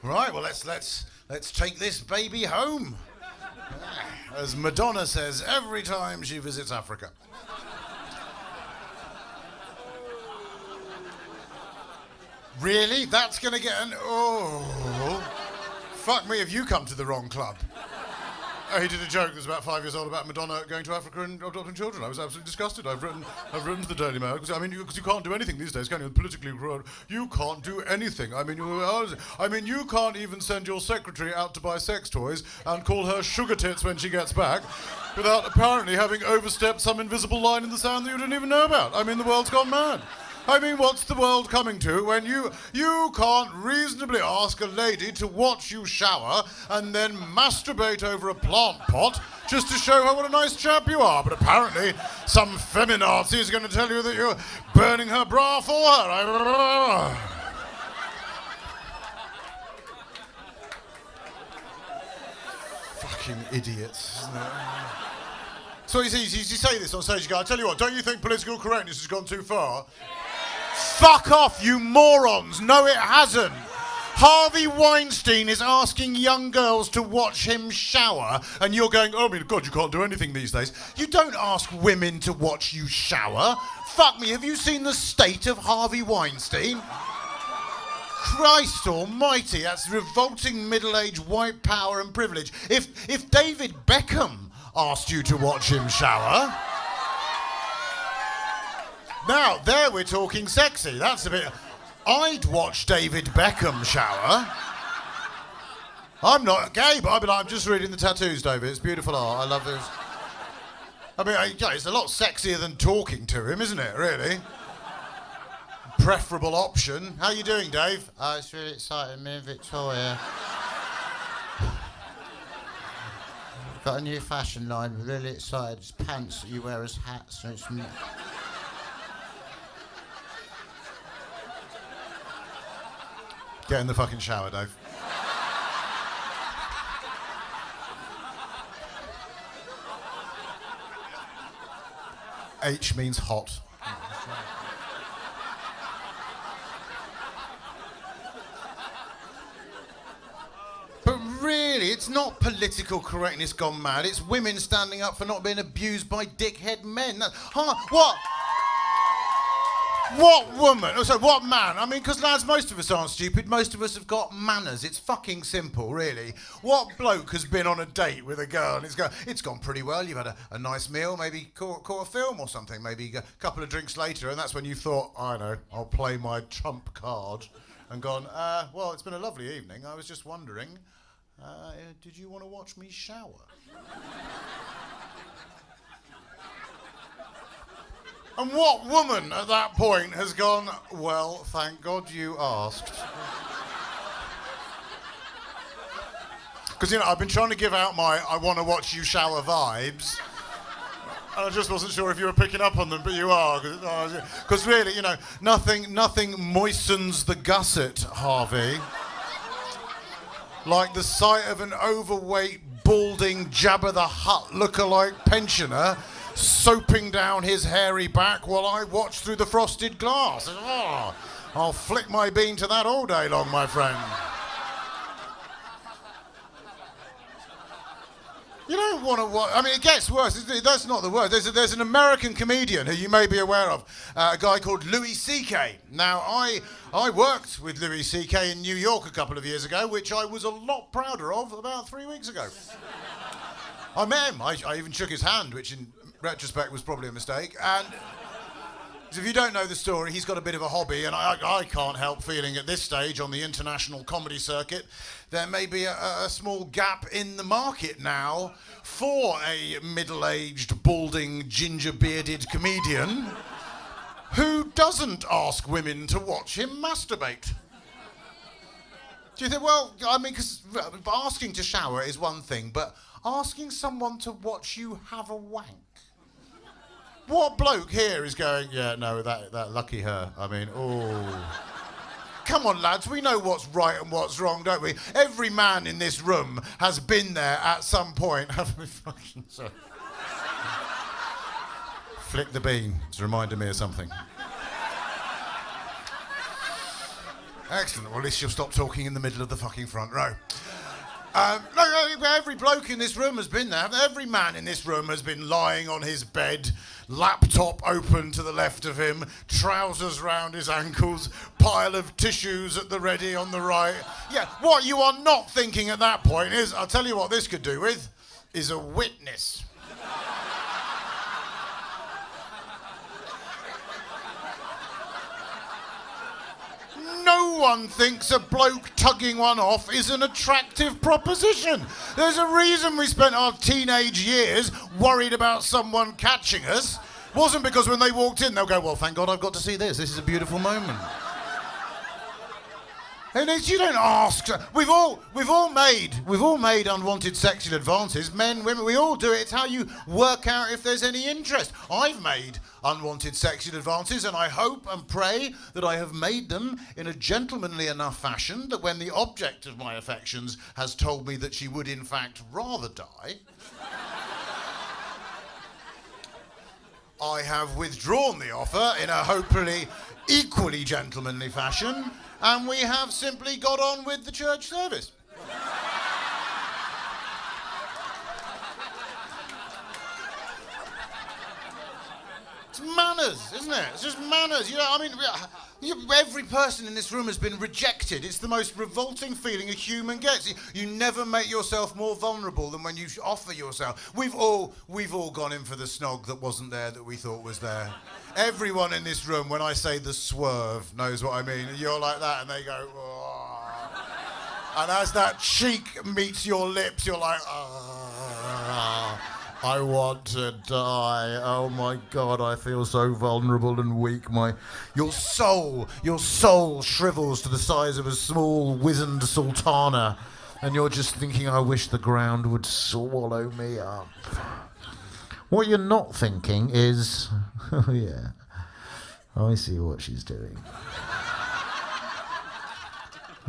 Right, well let's take this baby home. As Madonna says every time she visits Africa. Really? That's gonna get an fuck me if you come to the wrong club. He did a joke that was about 5 years old about Madonna going to Africa and adopting children. I was absolutely disgusted. I've written to the Daily Mail because you can't do anything these days, can you? Politically correct, you can't do anything. You can't even send your secretary out to buy sex toys and call her sugar tits when she gets back, without apparently having overstepped some invisible line in the sand that you didn't even know about. The world's gone mad. What's the world coming to when you can't reasonably ask a lady to watch you shower and then masturbate over a plant pot just to show her what a nice chap you are? But apparently some feminazi is going to tell you that you're burning her bra for her. Fucking idiots, isn't it? So you say this on stage, you go, I tell you what, don't you think political correctness has gone too far? Fuck off, you morons! No, it hasn't. Harvey Weinstein is asking young girls to watch him shower, and you're going, oh my God, you can't do anything these days. You don't ask women to watch you shower. Fuck me, have you seen the state of Harvey Weinstein? Christ almighty, that's revolting middle-aged white power and privilege. If David Beckham asked you to watch him shower... Now, there we're talking sexy. That's a bit... I'd watch David Beckham shower. I'm not gay, but I'd be like, I'm just reading the tattoos, David. It's beautiful art. I love this. It's a lot sexier than talking to him, isn't it, really? Preferable option. How you doing, Dave? Oh, it's really exciting. Me and Victoria. Got a new fashion line. We're really excited. It's pants that you wear as hats. And it's... Get in the fucking shower, Dave. H means hot. But really, it's not political correctness gone mad. It's women standing up for not being abused by dickhead men. What? What woman? Oh, so what man? Because lads, most of us aren't stupid. Most of us have got manners. It's fucking simple, really. What bloke has been on a date with a girl and it's gone pretty well. You've had a nice meal, maybe caught a film or something, maybe a couple of drinks later, and that's when you thought, I know, I'll play my trump card, and gone, well, it's been a lovely evening. I was just wondering, did you want to watch me shower? And what woman at that point has gone, well, thank God you asked? Because, I've been trying to give out my I want to watch you shower vibes. And I just wasn't sure if you were picking up on them, but you are. Because really, nothing moistens the gusset, Harvey. Like the sight of an overweight, balding Jabba the Hutt lookalike pensioner soaping down his hairy back while I watch through the frosted glass. Oh, I'll flick my bean to that all day long, my friend. You don't want to watch... it gets worse. That's not the worst. There's an American comedian who you may be aware of, a guy called Louis C.K. Now, I worked with Louis C.K. in New York a couple of years ago, which I was a lot prouder of about 3 weeks ago. I met him. I even shook his hand, which in retrospect was probably a mistake. And if you don't know the story, he's got a bit of a hobby, and I can't help feeling at this stage on the international comedy circuit there may be a small gap in the market now for a middle-aged, balding, ginger-bearded comedian who doesn't ask women to watch him masturbate. Do you think, because asking to shower is one thing, but asking someone to watch you have a wank? What bloke here is going, yeah, no, that lucky her. Come on, lads, we know what's right and what's wrong, don't we? Every man in this room has been there at some point. Sorry. Flick the bean. It's reminding me of something. Excellent. Well, at least you'll stop talking in the middle of the fucking front row. Every bloke in this room has been there. Every man in this room has been lying on his bed, laptop open to the left of him, trousers round his ankles, pile of tissues at the ready on the right. Yeah, what you are not thinking at that point is, I'll tell you what this could do with, is a witness. No one thinks a bloke tugging one off is an attractive proposition. There's a reason we spent our teenage years worried about someone catching us. Wasn't because when they walked in, they'll go, well, thank God I've got to see this. This is a beautiful moment. And you don't ask. We've all made unwanted sexual advances. Men, women, we all do it. It's how you work out if there's any interest. I've made unwanted sexual advances, and I hope and pray that I have made them in a gentlemanly enough fashion that when the object of my affections has told me that she would in fact rather die, I have withdrawn the offer in a hopefully equally gentlemanly fashion, and we have simply got on with the church service. It's manners, isn't it? It's just manners. You know, I mean, every person in this room has been rejected. It's the most revolting feeling a human gets. You never make yourself more vulnerable than when you offer yourself. We've all gone in for the snog that wasn't there that we thought was there. Everyone in this room, when I say the swerve, knows what I mean. You're like that, and they go, oh. And as that cheek meets your lips, you're like, oh. I want to die. Oh my God, I feel so vulnerable and weak. Your soul shrivels to the size of a small wizened sultana, and you're just thinking, I wish the ground would swallow me up. What you're not thinking is, oh yeah, I see what she's doing.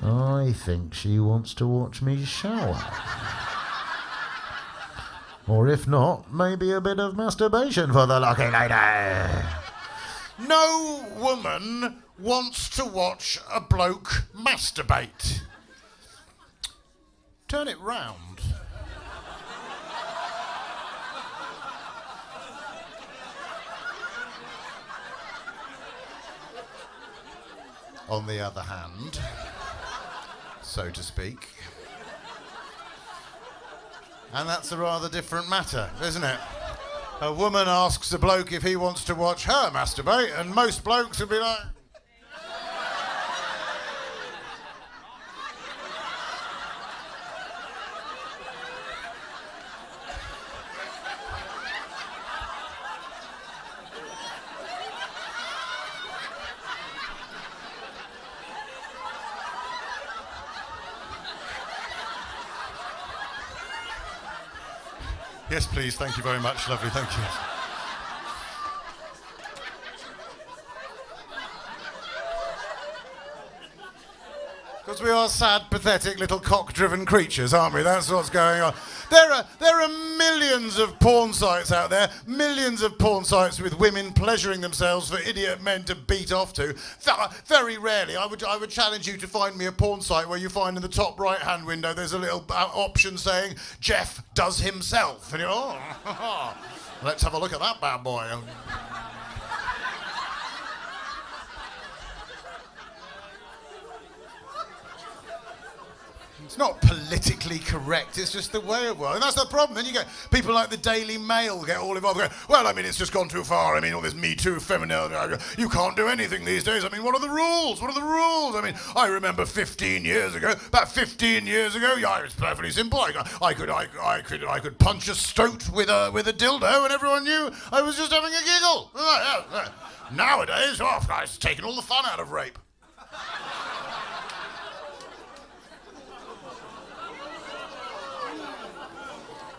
I think she wants to watch me shower. Or if not, maybe a bit of masturbation for the lucky lady. No woman wants to watch a bloke masturbate. Turn it round. On the other hand, so to speak, and that's a rather different matter, isn't it? A woman asks a bloke if he wants to watch her masturbate, and most blokes would be like... Yes, please. Thank you very much. Lovely. Thank you. Because we are sad, pathetic little cock-driven creatures, aren't we? That's what's going on. There are millions of porn sites out there, millions of porn sites with women pleasuring themselves for idiot men to beat off to. Very rarely, I would challenge you to find me a porn site where you find in the top right-hand window there's a little option saying, Jeff does himself. And you're, oh, let's have a look at that bad boy. It's not politically correct, it's just the way it was. And that's the problem. Then you get people like the Daily Mail get all involved. Go, well, I mean, it's just gone too far. I mean, all this metoo, feminine, you can't do anything these days. I mean, what are the rules? What are the rules? I mean, I remember 15 years ago, yeah, it was perfectly simple. I could punch a stoat with a dildo and everyone knew I was just having a giggle. Nowadays, it's taken all the fun out of rape.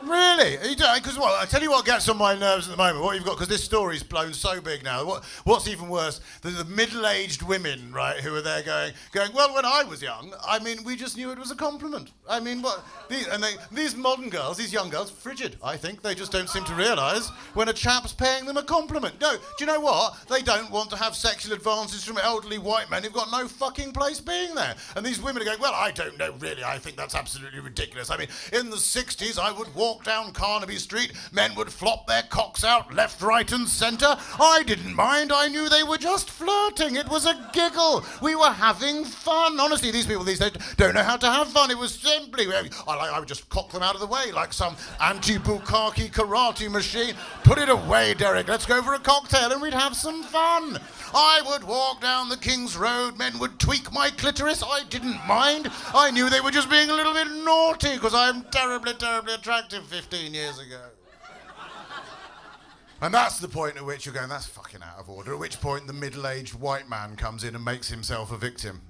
Really? Really? Because what? I tell you what gets on my nerves at the moment. What you've got, because this story's blown so big now. What's even worse? The middle-aged women, right, who are there going. Well, when I was young, I mean, we just knew it was a compliment. I mean, what? These modern girls, these young girls, frigid. I think they just don't seem to realise when a chap's paying them a compliment. No, do you know what? They don't want to have sexual advances from elderly white men who've got no fucking place being there. And these women are going, well, I don't know, really. I think that's absolutely ridiculous. I mean, in the 60s, I would walk down Carnaby Street, men would flop their cocks out left, right and centre. I didn't mind. I knew they were just flirting. It was a giggle. We were having fun. Honestly, these people these days don't know how to have fun. It was simply, I would just cock them out of the way like some anti-bukkake karate machine. Put it away, Derek. Let's go for a cocktail and we'd have some fun. I would walk down the King's Road. Men would tweak my clitoris. I didn't mind. I knew they were just being a little bit naughty because I'm terribly, terribly attractive 15 years ago. And that's the point at which you're going, that's fucking out of order, at which point the middle-aged white man comes in and makes himself a victim.